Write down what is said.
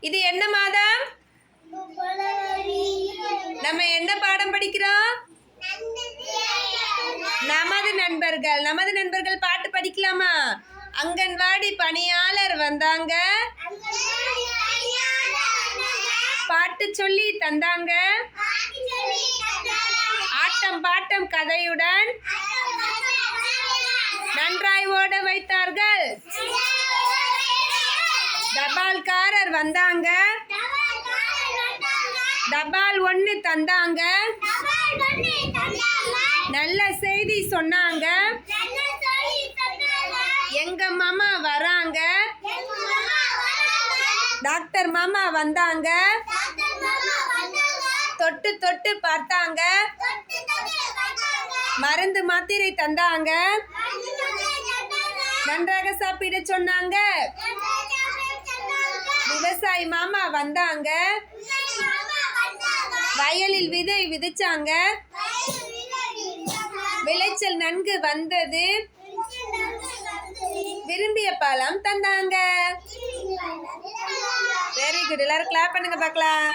இது என்ன மாதம்? நம்ம என்ன பாடம் படிக்கிறோம்? நமது நண்பர்கள். நமது நண்பர்கள் பாட்டு படிக்கலாமா? அங்கன்வாடி பணியாளர் வந்தாங்க, பாட்டு சொல்லி தந்தாங்க, ஆட்டம் பாட்டம் கதையுடன் நன்றாய் ஓட வைத்தார்கள். தபால்காரர் வந்தாங்க, தபால் ஒன்று தந்தாங்க, நல்ல செய்தி சொன்னாங்க, எங்க மாமா வராங்க, டாக்டர் மாமா வந்தாங்க, தொட்டு தொட்டு பார்த்தாங்க, மருந்து மாத்திரை தந்தாங்க, நன்றாக சாப்பிட சொன்னாங்க, விவசாயி மாமா வந்தாங்க, வயலில் விதை விதைச்சாங்க, விளைச்சல் நன்கு வந்தது, விரும்பிய பழம் தந்தாங்க. Very good. எல்லாரும் கிளாப் பண்ணுங்க பார்க்கலாம்.